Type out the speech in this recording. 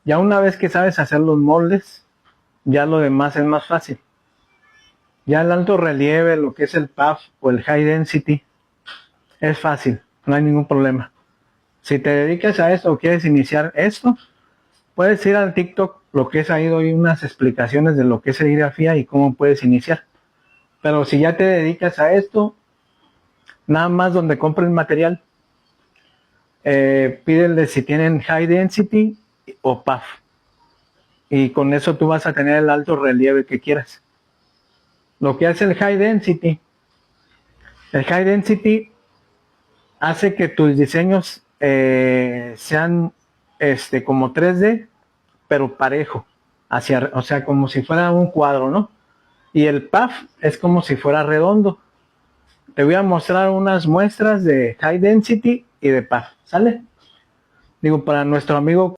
Ya una vez que sabes hacer los moldes, ya lo demás es más fácil. Ya el alto relieve, lo que es el puff o el high density, es fácil, no hay ningún problema. Si te dedicas a esto o quieres iniciar esto, puedes ir al TikTok, lo que es ahí doy unas explicaciones de lo que es serigrafía y cómo puedes iniciar. Pero si ya te dedicas a esto, nada más donde compres material, pídele si tienen high density o puff. Y con eso tú vas a tener el alto relieve que quieras. Lo que hace el high density hace que tus diseños sean como 3D, pero parejo, o sea, como si fuera un cuadro, ¿no? Y el puff es como si fuera redondo. Te voy a mostrar unas muestras de high density y de puff, ¿sale? Digo, para nuestro amigo